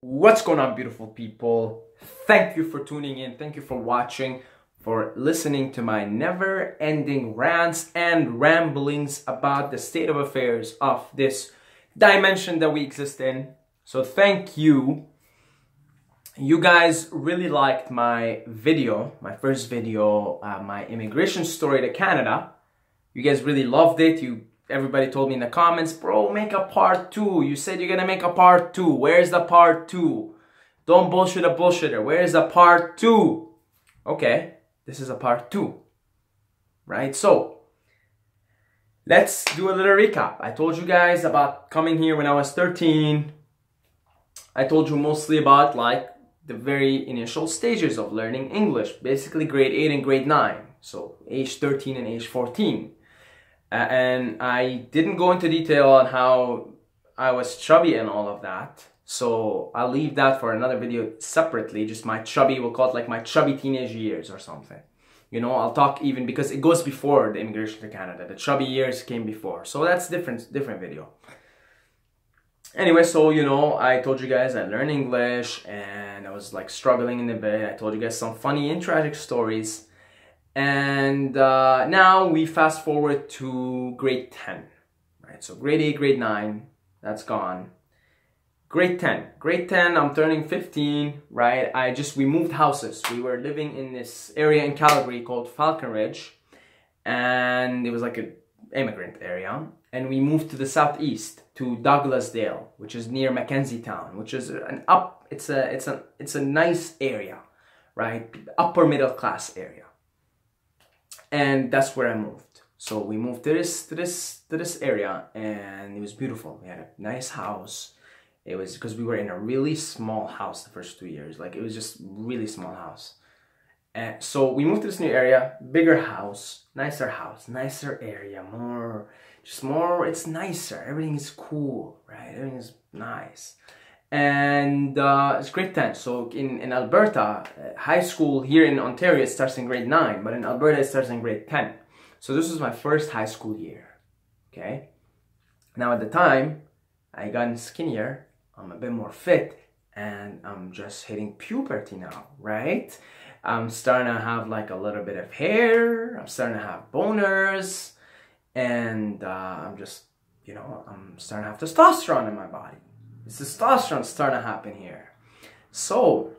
What's going on, beautiful people? Thank you for tuning in. Thank you for watching, for listening to my never-ending rants and ramblings about the state of affairs of this dimension that we exist in. So thank you. You guys really liked my video, my first video, my immigration story to Canada. You guys really loved it. Everybody told me in the comments, bro, make a part 2. You said you're gonna make a part 2. Where's the part 2? Don't bullshit a bullshitter. Where's the part 2? Okay, this is a part 2. Right? So, let's do a little recap. I told you guys about coming here when I was 13. I told you mostly about like the very initial stages of learning English. Basically grade 8 and grade 9. So, age 13 and age 14. And I didn't go into detail on how I was chubby and all of that. So I'll leave that for another video separately. Just my chubby, we'll call it like my chubby teenage years or something. You know, I'll talk even because it goes before the immigration to Canada. The chubby years came before. So that's different video. Anyway, so you know, I told you guys I learned English and I was like struggling in a bit. I told you guys some funny and tragic stories. And now we fast forward to grade 10, right? So grade 8, grade 9, that's gone. Grade 10, I'm turning 15, right? We moved houses. We were living in this area in Calgary called Falcon Ridge, and it was like an immigrant area. And we moved to the southeast to Douglasdale, which is near Mackenzie Town, which is it's a nice area, right? Upper middle class area. And that's where I moved. So we moved to this area, and it was beautiful. We had a nice house. It was because we were in a really small house the first 2 years. Like, it was just really small house. And so we moved to this new area, bigger house, nicer area, it's nicer. Everything is cool, right? Everything is nice. And it's grade 10. So in Alberta, high school here in Ontario, it starts in grade 9, but in Alberta, it starts in grade 10. So this was my first high school year, okay? Now at the time, I gotten skinnier, I'm a bit more fit, and I'm just hitting puberty now, right? I'm starting to have like a little bit of hair, I'm starting to have boners, and I'm just, you know, I'm starting to have testosterone in my body. This testosterone starting to happen here. So,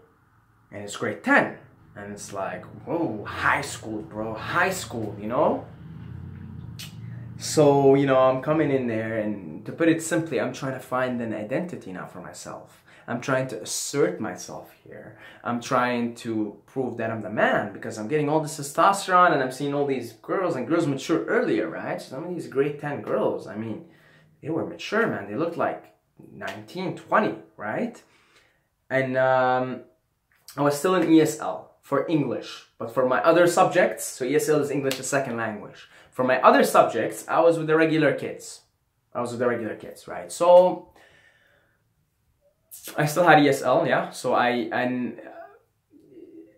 and it's grade 10. And it's like, whoa, high school, bro. High school, you know? So, you know, I'm coming in there, and to put it simply, I'm trying to find an identity now for myself. I'm trying to assert myself here. I'm trying to prove that I'm the man, because I'm getting all this testosterone, and I'm seeing all these girls, and girls mature earlier, right? Some of these grade 10 girls, I mean, they were mature, man. They looked like 19, 20, right? And I was still in ESL for English, but for my other subjects, so ESL is English as second language. For my other subjects, I was with the regular kids. Right? So I still had ESL, yeah. So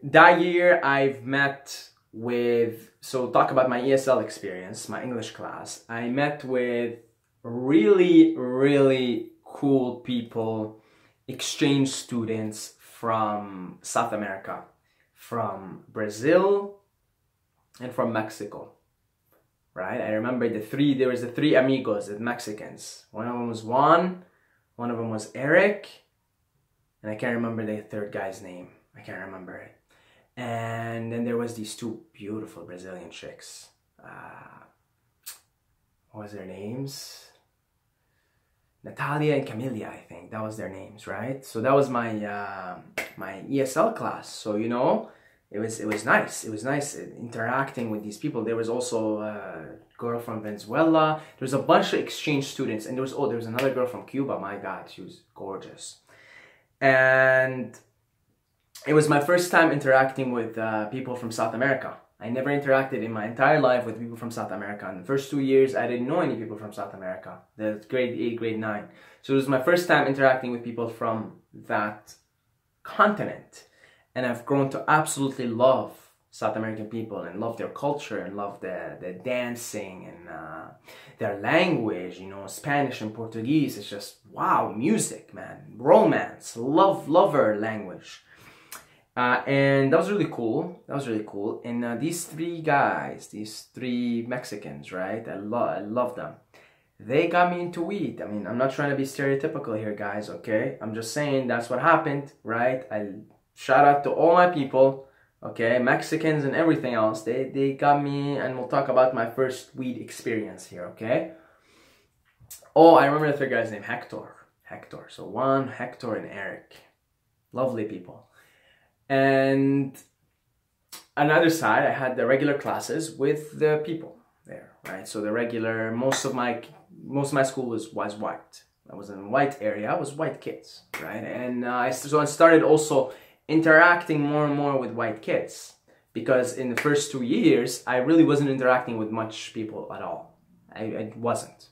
that year I've met with, so talk about my ESL experience, my English class. I met with really cool people, exchange students from South America, from Brazil, and from Mexico, right? I remember there was the three amigos, the Mexicans. One of them was Juan, one of them was Eric, and I can't remember the third guy's name. I can't remember it. And then there was these two beautiful Brazilian chicks. What was their names? Natalia and Camilla, I think. That was their names, right? So that was my my ESL class. So, you know, it was nice. It was nice interacting with these people. There was also a girl from Venezuela. There was a bunch of exchange students. And there was another girl from Cuba. My God, she was gorgeous. And it was my first time interacting with people from South America. I never interacted in my entire life with people from South America. In the first 2 years, I didn't know any people from South America. That's grade 8, grade 9. So it was my first time interacting with people from that continent. And I've grown to absolutely love South American people, and love their culture and love the dancing and their language, you know, Spanish and Portuguese. It's just, wow, music, man, romance, lover language. And that was really cool. That was really cool. And these three guys, these three Mexicans, right? I love them. They got me into weed. I mean, I'm not trying to be stereotypical here, guys, okay? I'm just saying that's what happened, right? I shout out to all my people, okay? Mexicans and everything else. They got me, and we'll talk about my first weed experience here, okay? Oh, I remember the third guy's name, Hector. Hector. So Juan, Hector, and Eric. Lovely people. And on the other side, I had the regular classes with the people there, right? So the regular, most of my school was white. I was in a white area. It was white kids, right? And so I started also interacting more and more with white kids, because in the first 2 years, I really wasn't interacting with much people at all. I wasn't.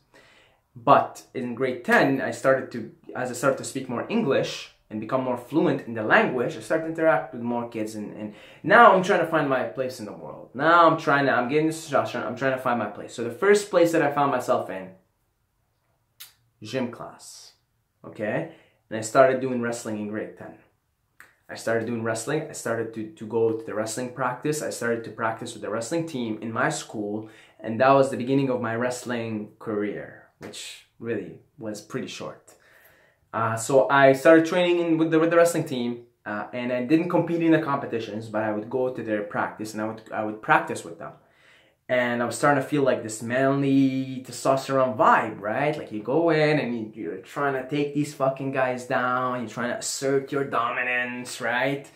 But in grade 10, as I started to speak more English and become more fluent in the language, I started to interact with more kids, and now I'm trying to find my place in the world. Now I'm getting this suggestion, I'm trying to find my place. So the first place that I found myself in, gym class, okay? And I started doing wrestling in grade 10. I started doing wrestling. I started to go to the wrestling practice. I started to practice with the wrestling team in my school, and that was the beginning of my wrestling career, which really was pretty short. So I started training with the wrestling team, and I didn't compete in the competitions, but I would go to their practice, and I would practice with them. And I was starting to feel like this manly testosterone vibe, right? Like you go in and you're trying to take these fucking guys down. You're trying to assert your dominance, right?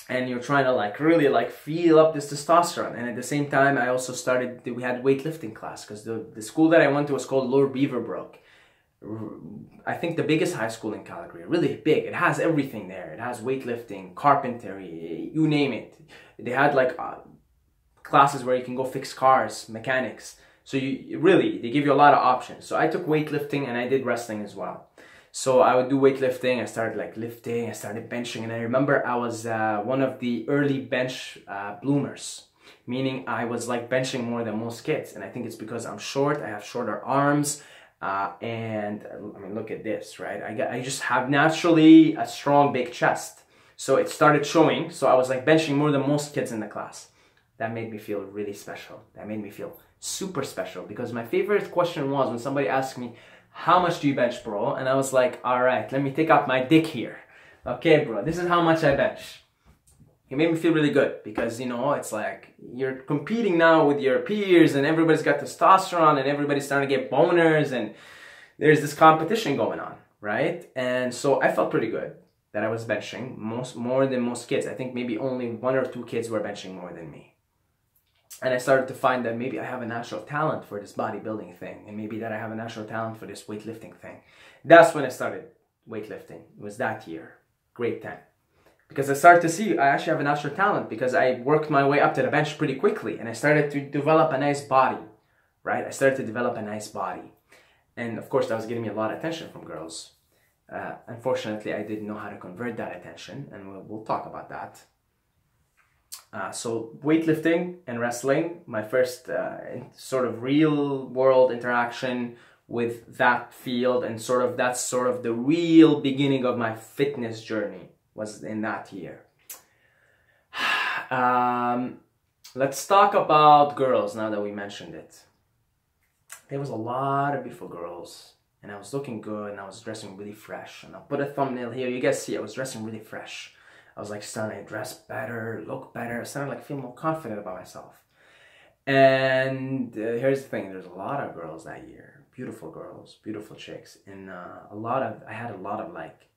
And you're trying to like really like feel up this testosterone. And at the same time, I also we had weightlifting class, because the school that I went to was called Lower Beaverbrook. I think the biggest high school in Calgary, really big. It has everything there. It has weightlifting, carpentry, you name it. They had like classes where you can go fix cars, mechanics. So they give you a lot of options. So I took weightlifting and I did wrestling as well. So I would do weightlifting. I started like lifting, I started benching, and I remember I was one of the early bench bloomers, meaning I was like benching more than most kids. And I think it's because I'm short, I have shorter arms, and I mean, look at this, right? I just have naturally a strong, big chest. So it started showing. So I was like benching more than most kids in the class. That made me feel really special. That made me feel super special, because my favorite question was when somebody asked me, how much do you bench, bro? And I was like, all right, let me take out my dick here. Okay, bro, this is how much I bench. It made me feel really good, because, you know, it's like you're competing now with your peers, and everybody's got testosterone, and everybody's starting to get boners, and there's this competition going on, right? And so I felt pretty good that I was benching more than most kids. I think maybe only 1 or 2 kids were benching more than me. And I started to find that maybe I have a natural talent for this bodybuilding thing, and maybe that I have a natural talent for this weightlifting thing. That's when I started weightlifting. It was that year, grade 10. Because I started to see I actually have a natural talent, because I worked my way up to the bench pretty quickly, and I started to develop a nice body, right? I started to develop a nice body. And of course, that was getting me a lot of attention from girls. Unfortunately, I didn't know how to convert that attention, and we'll talk about that. So weightlifting and wrestling, my first sort of real world interaction with that field, and that's sort of the real beginning of my fitness journey was in that year. Let's talk about girls now that we mentioned it. There was a lot of beautiful girls, and I was looking good, and I was dressing really fresh. And I'll put a thumbnail here. You guys see I was dressing really fresh. I was like starting to dress better, look better. I started like feel more confident about myself. And here's the thing: there's a lot of girls that year, beautiful girls, beautiful chicks, and I had a lot of like,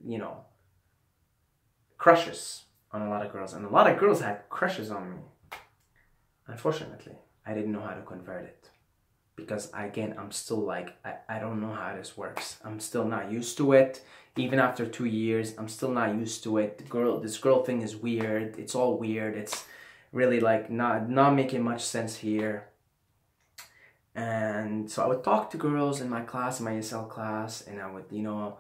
you know, crushes on a lot of girls, and a lot of girls had crushes on me. Unfortunately, I didn't know how to convert it, because again, I'm still like, I don't know how this works. I'm still not used to it. Even after 2 years, I'm still not used to it. This girl thing is weird. It's all weird. It's really like not making much sense here. And so I would talk to girls in my class, in my ESL class, and I would, you know,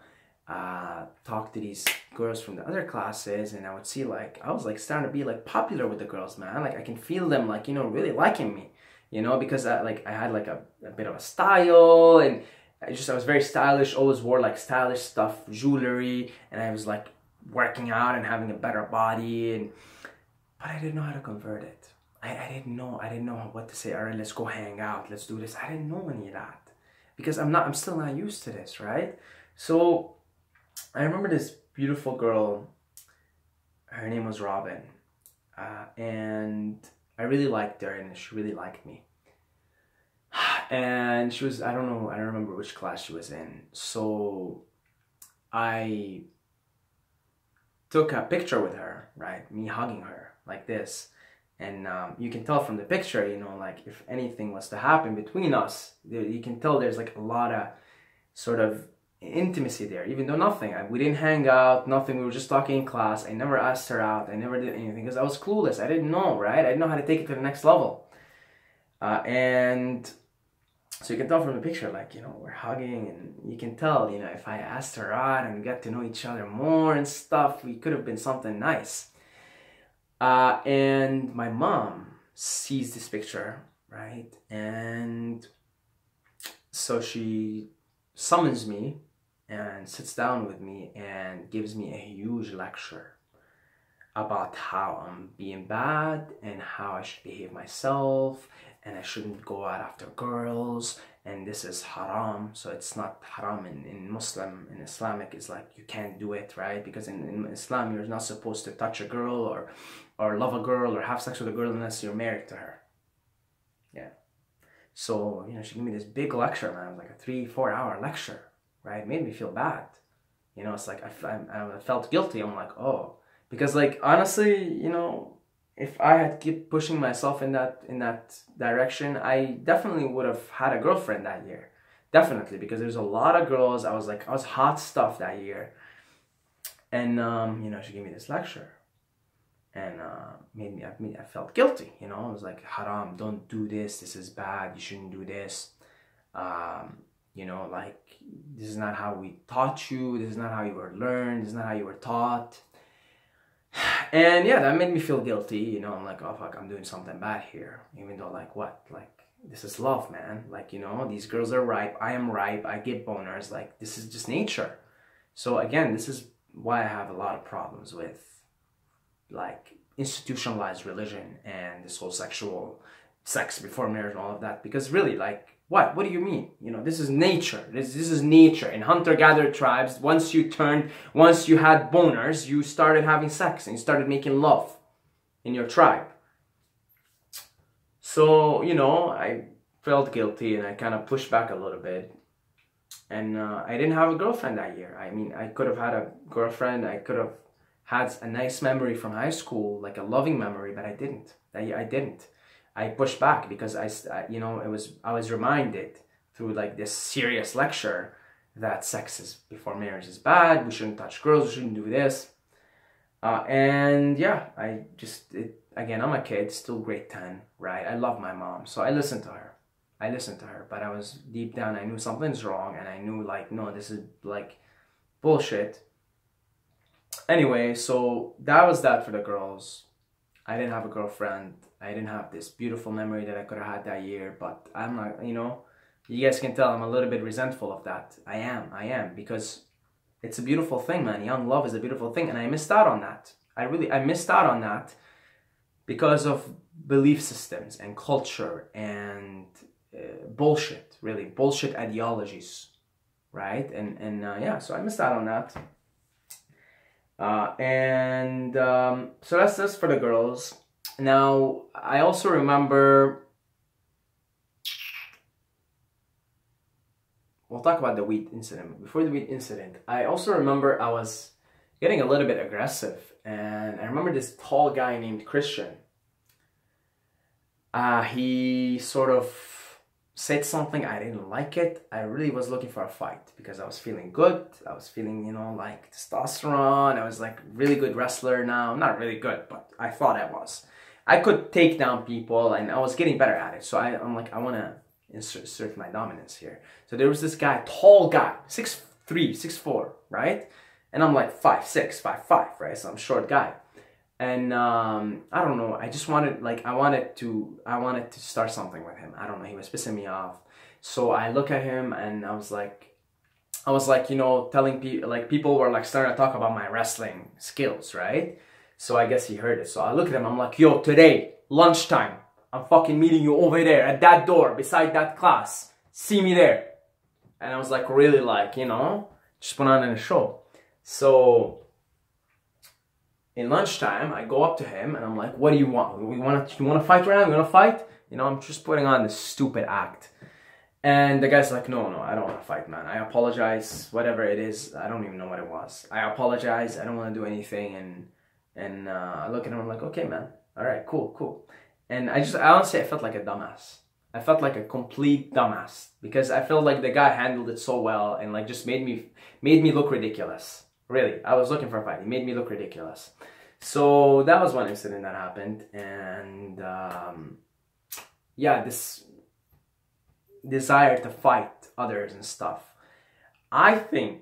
talk to these girls from the other classes, and I would see like I was like starting to be like popular with the girls, man. Like I can feel them like, you know, really liking me, you know, because I had like a bit of a style, and I was very stylish, always wore like stylish stuff, jewelry, and I was like working out and having a better body, and but I didn't know how to convert it. I didn't know what to say. All right, let's go hang out, let's do this. I didn't know any of that because I'm still not used to this, right? So I remember this beautiful girl, her name was Robin, and I really liked her, and she really liked me. And she was, I don't remember which class she was in. So I took a picture with her, right? Me hugging her like this. And you can tell from the picture, you know, like if anything was to happen between us, you can tell there's like a lot of sort of intimacy there, even though we didn't hang out, nothing. We were just talking in class. I never asked her out. I never did anything because I was clueless. I didn't know, right? I didn't know how to take it to the next level. And so you can tell from the picture, like, you know, we're hugging, and you can tell, you know, if I asked her out and we got to know each other more and stuff, we could have been something nice. And my mom sees this picture, right? And so she summons me and sits down with me and gives me a huge lecture about how I'm being bad and how I should behave myself, and I shouldn't go out after girls, and this is haram. So it's not haram in Islamic, it's like you can't do it, right? Because in Islam, you're not supposed to touch a girl or love a girl or have sex with a girl unless you're married to her. Yeah. So, you know, she gave me this big lecture, man. It was like a 3-4 hour lecture, right? It made me feel bad. You know, it's like I felt guilty. I'm like, oh, because like, honestly, you know, if I had kept pushing myself in that direction, I definitely would have had a girlfriend that year. Definitely, because there's a lot of girls. I was hot stuff that year. And, you know, she gave me this lecture. And I felt guilty, you know. I was like, haram, don't do this. This is bad. You shouldn't do this. You know, like, this is not how we taught you. This is not how you were learned. This is not how you were taught. And yeah, that made me feel guilty, you know. I'm like, oh fuck, I'm doing something bad here. Even though, like, what? Like, this is love, man. Like, you know, these girls are ripe. I am ripe. I get boners. Like, this is just nature. So again, this is why I have a lot of problems with, like, institutionalized religion and this whole sex before marriage and all of that. Because really, like, what do you mean? You know, this is nature. This is nature. In hunter-gatherer tribes, once you had boners, you started having sex and you started making love in your tribe. So, you know, I felt guilty and I kind of pushed back a little bit. And I didn't have a girlfriend that year. I mean, I could have had a girlfriend. I could have had a nice memory from high school, like a loving memory, but I didn't. I didn't. I pushed back because you know, I was reminded through like this serious lecture that before marriage is bad. We shouldn't touch girls. We shouldn't do this. And yeah, again, I'm a kid, still grade 10, right? I love my mom, so I listened to her. But I was deep down, I knew something's wrong, and I knew like, no, this is like bullshit. Anyway, so that was that for the girls. I didn't have a girlfriend. I didn't have this beautiful memory that I could have had that year, but I'm not, you know, you guys can tell I'm a little bit resentful of that. I am, because it's a beautiful thing, man. Young love is a beautiful thing, and I missed out on that. I missed out on that because of belief systems and culture and bullshit, really, bullshit ideologies, right? And yeah, so I missed out on that. So that's for the girls. Now, I also remember, we'll talk about the weed incident. Before the weed incident, I also remember I was getting a little bit aggressive, and I remember this tall guy named Christian. He sort of said something, I didn't like it. I really was looking for a fight because I was feeling good. I was feeling, you know, like testosterone. I was like really good wrestler now. I'm not really good, but I thought I was. I could take down people and I was getting better at it. So I'm like, I want to assert my dominance here. So there was this guy, tall guy, 6'4", right? And I'm like 5'6", 5'5", right? So I'm a short guy. And I don't know, I just wanted, like, I wanted to start something with him. I don't know, he was pissing me off. So I look at him and I was like, you know, telling people, like, people were like starting to talk about my wrestling skills, right? So I guess he heard it. So I look at him, I'm like, yo, today, lunchtime, I'm fucking meeting you over there at that door beside that class. See me there. And I was like, really, like, you know, just put on a show. So in lunchtime, I go up to him and I'm like, what do you want? You want to fight right now? You want to fight? You know, I'm just putting on this stupid act. And the guy's like, no, I don't want to fight, man. I apologize, whatever it is. I don't even know what it was. I apologize. I don't want to do anything. And I look at him, I'm like, okay, man. All right, cool. And I honestly, I felt like a dumbass. I felt like a complete dumbass because I felt like the guy handled it so well and like just made me look ridiculous. Really, I was looking for a fight. He made me look ridiculous. So that was one incident that happened. And yeah, this desire to fight others and stuff, I think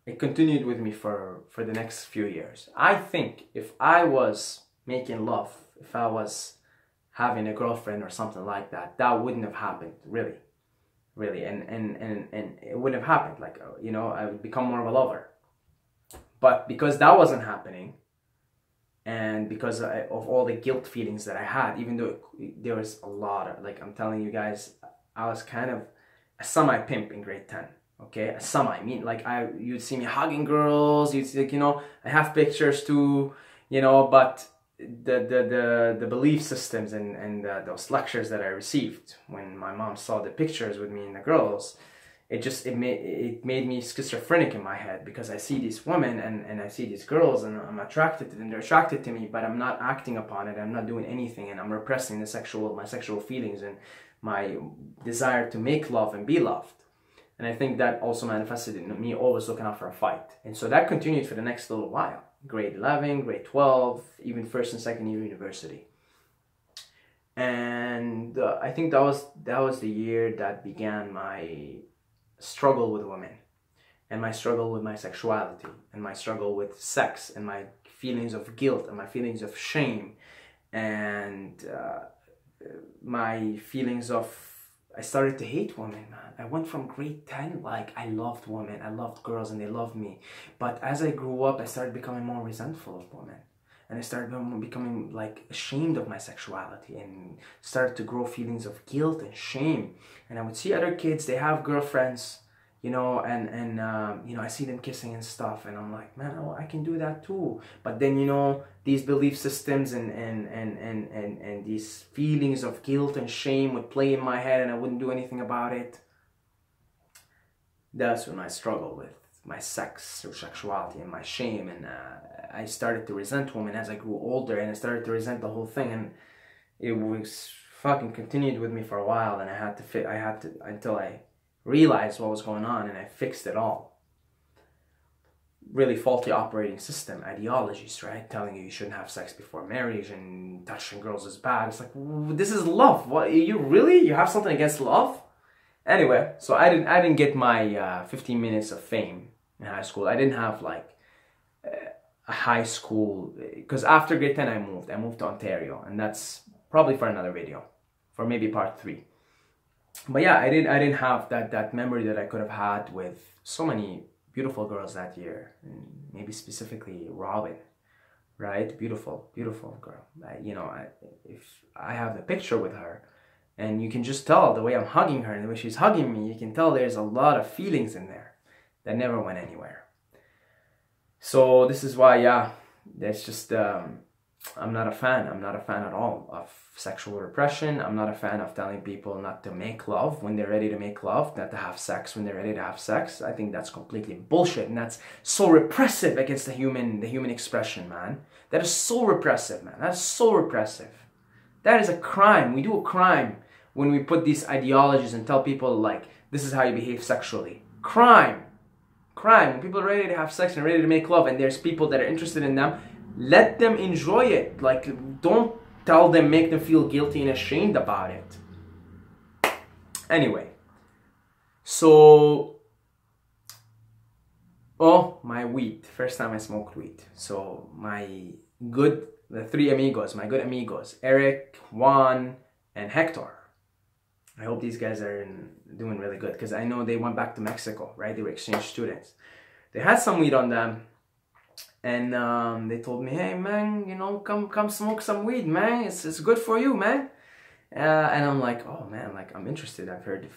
it continued with me for the next few years. I think if I was making love, if I was having a girlfriend or something like that, that wouldn't have happened, really. And it wouldn't have happened. Like, you know, I would become more of a lover. But because that wasn't happening, and because of all the guilt feelings that I had, even though there was a lot of, like, I'm telling you guys, I was kind of a semi-pimp in grade 10, okay? A semi, I mean, like, you'd see me hugging girls, you'd see, like, you know, I have pictures too, you know, but the belief systems and those lectures that I received when my mom saw the pictures with me and the girls, it made me schizophrenic in my head because I see these women and I see these girls and I'm attracted to them, they're attracted to me, but I'm not acting upon it, I'm not doing anything, and I'm repressing my sexual feelings and my desire to make love and be loved. And I think that also manifested in me always looking out for a fight. And so that continued for the next little while. Grade 11, grade 12, even first and second year university. And I think that was the year that began my struggle with women, and my struggle with my sexuality, and my struggle with sex, and my feelings of guilt, and my feelings of shame, and my feelings of, I started to hate women, man. I went from grade 10, like, I loved women, I loved girls, and they loved me. But as I grew up, I started becoming more resentful of women. And I started becoming, like, ashamed of my sexuality, and started to grow feelings of guilt and shame. And I would see other kids, they have girlfriends, you know, and you know, I see them kissing and stuff, and I'm like, man, oh, I can do that too. But then, you know, these belief systems and these feelings of guilt and shame would play in my head, and I wouldn't do anything about it. That's when I struggled with my sexuality and my shame, and I started to resent women as I grew older, and I started to resent the whole thing, and it was fucking continued with me for a while, and I had to until I realized what was going on, and I fixed it all. Really faulty operating system, ideologies, right? Telling you shouldn't have sex before marriage, and touching girls is bad. It's like, this is love. What, you have something against love? Anyway, so I didn't get my 15 minutes of fame in high school. I didn't have like a high school, because after grade 10 I moved to Ontario, and that's probably for another video, for maybe part 3. But yeah, I didn't have that memory that I could have had with so many beautiful girls that year, and maybe specifically Robin, right? Beautiful girl. If I have the picture with her, and you can just tell the way I'm hugging her and the way she's hugging me, you can tell there's a lot of feelings in there that never went anywhere. So this is why, yeah, that's just, I'm not a fan. I'm not a fan at all of sexual repression. I'm not a fan of telling people not to make love when they're ready to make love, not to have sex when they're ready to have sex. I think that's completely bullshit, and that's so repressive against the human expression, man. That is so repressive, man. That's so repressive. That is a crime. We do a crime when we put these ideologies and tell people, like, this is how you behave sexually. Crime. When people are ready to have sex and ready to make love, and there's people that are interested in them, let them enjoy it. Like, don't tell them, make them feel guilty and ashamed about it. Anyway, so Oh, my weed. First time I smoked weed. So the three amigos, my good amigos, Eric, Juan, and Hector. I hope these guys are doing really good because I know they went back to Mexico, right? They were exchange students. They had some weed on them, and they told me, "Hey, man, you know, come smoke some weed, man. It's good for you, man." And I'm like, "Oh man, like I'm interested. I've heard,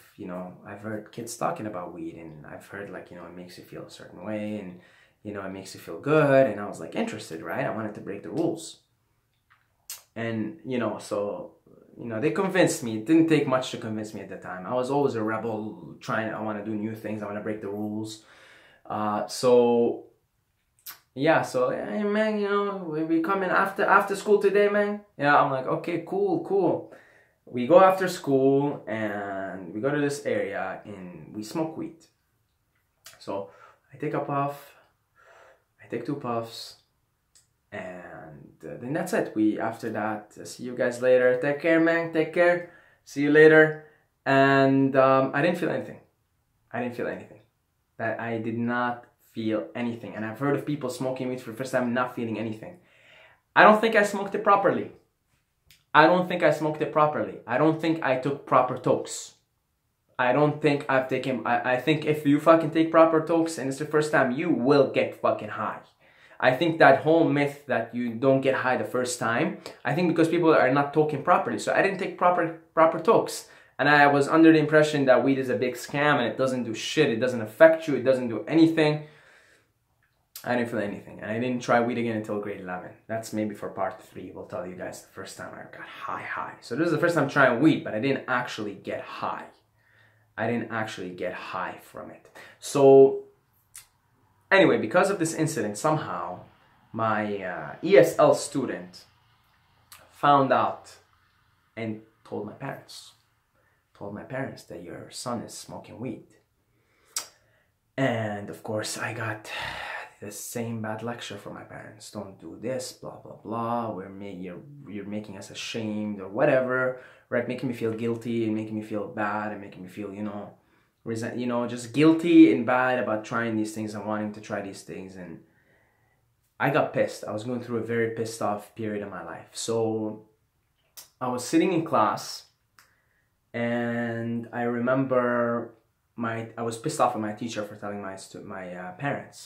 I've heard kids talking about weed, and I've heard like, it makes you feel a certain way, and it makes you feel good." And I was like interested, right? I wanted to break the rules, and so. They convinced me. It didn't take much to convince me at the time. I was always a rebel, I want to do new things. I want to break the rules. So hey, man, we coming after school today, man. Yeah, I'm like, okay, cool. We go after school and we go to this area and we smoke weed. So I take a puff, I take 2 puffs, and then that's it. After that, see you guys later. Take care, man. Take care. See you later. And I didn't feel anything. I did not feel anything. And I've heard of people smoking weed for the first time not feeling anything. I don't think I smoked it properly. I don't think I took proper tokes. I don't think I've taken... I think if you fucking take proper tokes and it's the first time, you will get fucking high. I think that whole myth that you don't get high the first time, I think because people are not talking properly. So I didn't take proper tokes. And I was under the impression that weed is a big scam and it doesn't do shit. It doesn't affect you. It doesn't do anything. I didn't feel anything. And I didn't try weed again until grade 11. That's maybe for part 3. We'll tell you guys the first time I got high. So this is the first time trying weed, but I didn't actually get high. From it. So... anyway, because of this incident, somehow my ESL student found out and told my parents that your son is smoking weed. And of course, I got the same bad lecture from my parents. Don't do this, blah, blah, blah. You're making us ashamed or whatever, right? Making me feel guilty and making me feel bad and making me feel, just guilty and bad about trying these things and wanting to try these things. And I got pissed. I was going through a very pissed off period in my life. So I was sitting in class and I remember I was pissed off at my teacher for telling my parents.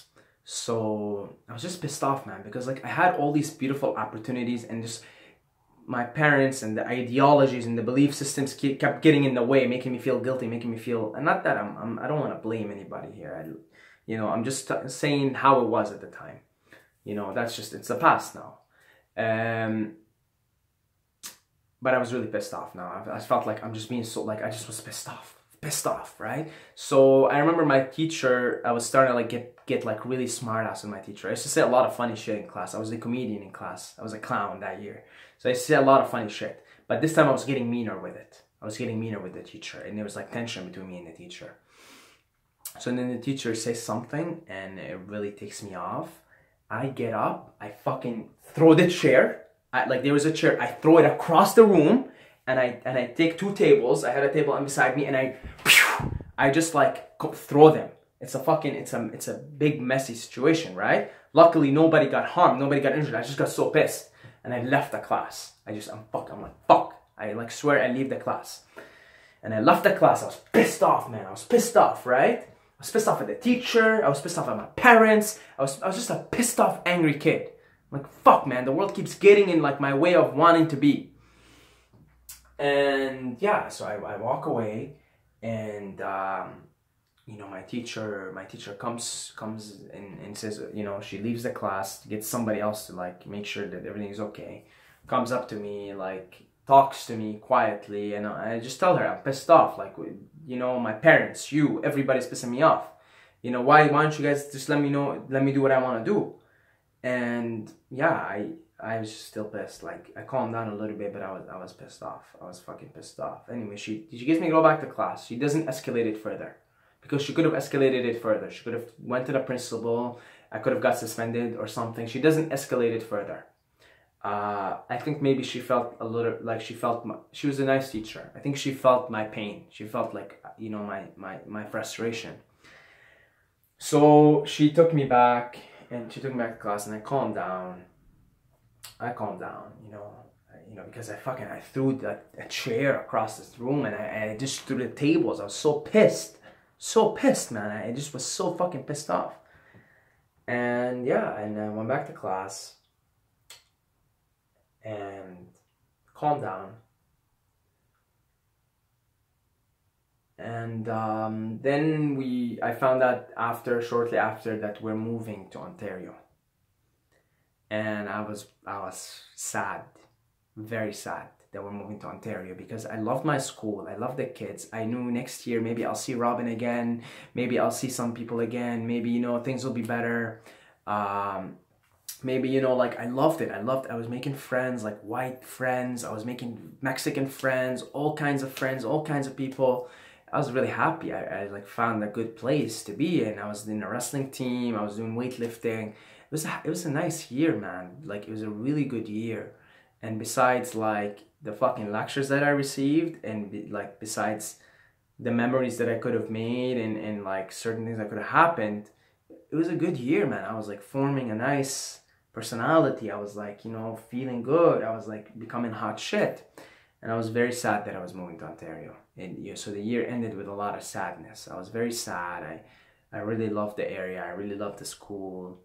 So I was just pissed off, man, because like I had all these beautiful opportunities and just my parents and the ideologies and the belief systems kept getting in the way, making me feel guilty, making me feel, and not that I don't want to blame anybody here. I'm just saying how it was at the time. It's the past now. But I was really pissed off now. I felt like I'm just being so, like, I just was pissed off, right? So I remember my teacher, I was starting to like get like really smart ass with my teacher. I used to say a lot of funny shit in class. I was a comedian in class. I was a clown that year. So I used to say a lot of funny shit. But this time I was getting meaner with it. I was getting meaner with the teacher. And there was like tension between me and the teacher. So then the teacher says something and it really takes me off. I get up, I fucking throw the chair. There was a chair, I throw it across the room and I take 2 tables. I had a table beside me and I just like throw them. It's a big messy situation, right? Luckily nobody got harmed, nobody got injured. I just got so pissed and I left the class. I'm like, fuck. I like swear I leave the class. And I left the class. I was pissed off, man. I was pissed off, right? I was pissed off at the teacher. I was pissed off at my parents. I was just a pissed off, angry kid. I'm like, fuck, man. The world keeps getting in like my way of wanting to be. And yeah, so I walk away, and my teacher comes and says, she leaves the class to get somebody else to like make sure that everything is okay. Comes up to me, like talks to me quietly, and I just tell her I'm pissed off. Like, my parents, everybody's pissing me off. Why don't you guys just let me do what I want to do? And yeah, I was just still pissed. Like, I calmed down a little bit, but I was pissed off. I was fucking pissed off. Anyway, she gets me to go back to class. She doesn't escalate it further, because she could have escalated it further. She could have went to the principal. I could have got suspended or something. She doesn't escalate it further. I think maybe she felt a little like she was a nice teacher. I think she felt my pain. She felt like, my frustration. So she took me back, and she took me back to class, and I calmed down. Because I threw a chair across this room, and I just threw the tables. I was so pissed, man. I just was so fucking pissed off. And yeah, and I went back to class and calmed down. And then I found out shortly after, that we're moving to Ontario. And I was sad, very sad that we're moving to Ontario, because I loved my school, I loved the kids. I knew next year maybe I'll see Robin again, maybe I'll see some people again, maybe, things will be better. Maybe, like, I loved it. I was making friends, like white friends, I was making Mexican friends, all kinds of friends, all kinds of people. I was really happy. I like found a good place to be in. I was in a wrestling team, I was doing weightlifting. It was a nice year, man. Like, it was a really good year. And besides, like, the fucking lectures that I received, and like, besides the memories that I could have made, and like certain things that could have happened, it was a good year, man. I was like forming a nice personality. I was like, feeling good. I was like becoming hot shit. And I was very sad that I was moving to Ontario. And so the year ended with a lot of sadness. I was very sad. I really loved the area. I really loved the school.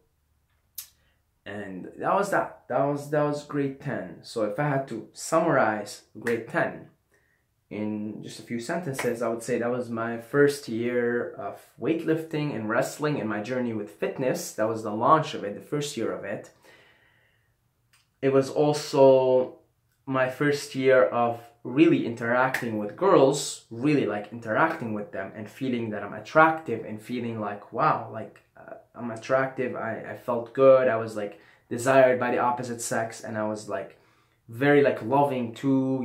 And that was grade 10. So if I had to summarize grade 10 in just a few sentences, I would say that was my first year of weightlifting and wrestling, and my journey with fitness. That was the launch of it, the first year of it. It was also my first year of really interacting with girls, really like interacting with them and feeling that I'm attractive, and feeling like, wow, like I'm attractive. I felt good. I was like desired by the opposite sex, and I was like very like loving too,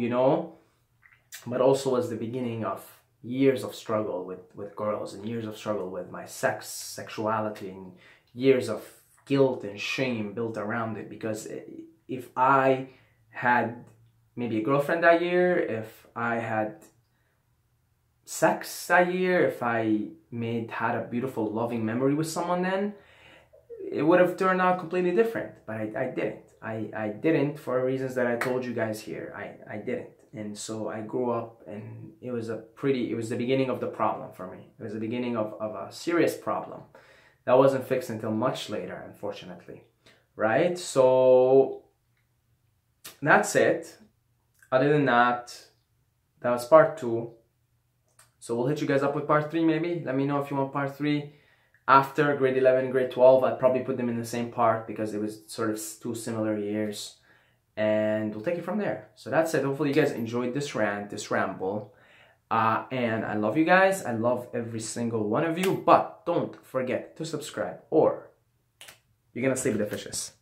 but also was the beginning of years of struggle with girls, and years of struggle with my sexuality, and years of guilt and shame built around it. Because if I had maybe a girlfriend that year, if I had sex that year, if I had a beautiful loving memory with someone, then it would have turned out completely different. But I didn't. I didn't, for reasons that I told you guys here. I didn't. And so I grew up, and it was the beginning of the problem for me. It was the beginning of a serious problem that wasn't fixed until much later, unfortunately. Right? So that's it. Other than that, that was part 2. So we'll hit you guys up with part 3 maybe. Let me know if you want part 3. After grade 11 and grade 12, I'd probably put them in the same part, because it was sort of 2 similar years. And we'll take it from there. So that's it. Hopefully you guys enjoyed this ramble. And I love you guys. I love every single one of you. But don't forget to subscribe, or you're gonna sleep with the fishes.